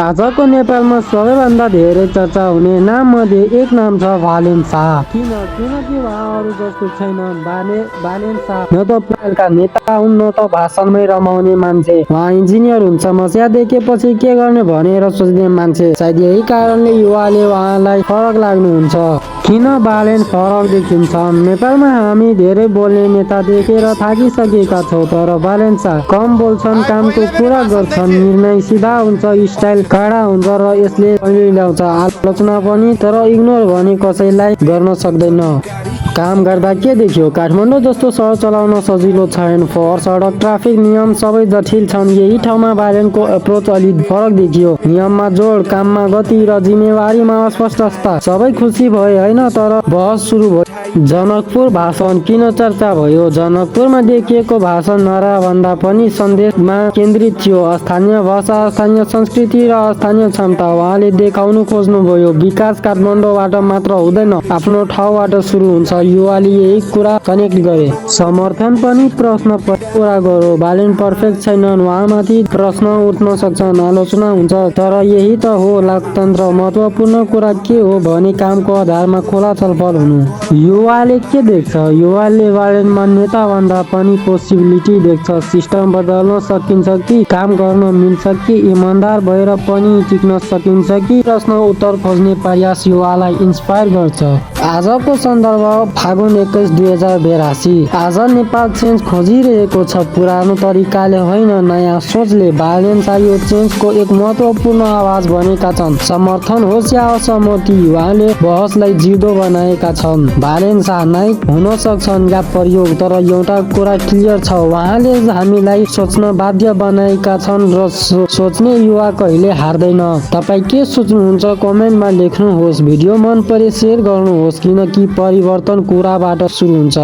आजको नेपालमा सबैभन्दा धेरै चर्चा हुने नाममध्ये एक नाम छ भालेन शाह। किनकि उहाँ अरू जस्तो छैनन्। भालेन शाह न त पहिलका नेता हुन् न त भाषणमै रमाउने मान्छे। उहाँ इन्जिनियर हुन्। समस्या देखेपछि के गर्ने भनेर सोच्ने मान्छे। सायद यही कारणले युवाले उहाँलाई फरक लाग्नुहुन्छ। किन भालेन फरक देखिन्छन्? नेपालमा हामी धेरै बोल्ने नेता देखेर थाकिसकेका छौँ, तर भालेन शाह कम बोल्छन्, कामको कुरा गर्छन्, निर्णय सिधा हुन्छ, स्टाइल कडा हुन्छ र यसले ल्याउँछ आलोचना पनि, तर इग्नोर भने कसैलाई गर्न सक्दैन। काम गर्दा के देखियो? काठमाडौँ जस्तो सहर चलाउन सजिलो छैन। फोहोर, सडक, ट्राफिक नियम सबै जटिल छन्। यही ठाउँमा भालेनको एप्रोच अलि फरक देखियो। नियममा जोड, काममा गति र जिम्मेवारीमा स्पष्टता। सबै खुसी भए होइन, तर बहस सुरु भयो। जनकपुर भाषण किन चर्चा भयो? जनकपुरमा देखिएको भाषण नारा भन्दा पनि सन्देशमा केन्द्रित थियो। स्थानीय भाषा, स्थानीय संस्कृति र स्थानीय क्षमता उहाँले देखाउनु खोज्नुभयो। विकास काठमाडौँबाट मात्र हुँदैन, आफ्नो ठाउँबाट सुरु हुन्छ। युवाले यही कुरा कनेक्ट गरे। समर्थन पनि प्रश्न पुरा गरो। भालेन पर्फेक्ट छैनन्, उहाँमाथि प्रश्न उठ्न सक्छन्, आलोचना हुन्छ, तर यही त हो लोकतन्त्र। महत्त्वपूर्ण कुरा के हो भने कामको आधारमा खुला छलफल हुनु। युवाले के देख्छ? युवाले भालेनमा नेता भन्दा पनि पोसिबिलिटी देख्छ। सिस्टम बदल्न सकिन्छ कि? काम गर्न मिल्छ कि? इमान्दार भएर पनि टिक्न सकिन्छ कि? प्रश्न उत्तर खोज्ने प्रयास युवालाई इन्स्पायर गर्छ। आजको सन्दर्भ फागुन 21, 2082। आज नेपाल चेन्ज खोजिरहेको छ, पुरानो तरिकाले होइन, नयाँ सोचले। भालेन शाह यो चेन्जको एक महत्त्वपूर्ण आवाज बनेका छन्। समर्थन होस् या असहमति, उहाँले बहसलाई जिउँदो बनाएका छन्। भालेन शाह नायक हुन सक्छन् या प्रयोग, तर एउटा कुरा क्लियर छ, उहाँले हामीलाई सोच्न बाध्य बनाएका छन् र सोच्ने युवा कहिले हार्दैन। तपाईँ के सोच्नुहुन्छ कमेन्टमा लेख्नुहोस्। भिडियो मन परे सेयर गर्नुहोस्, किनकि परिवर्तन कुराबाट सुरु हुन्छ।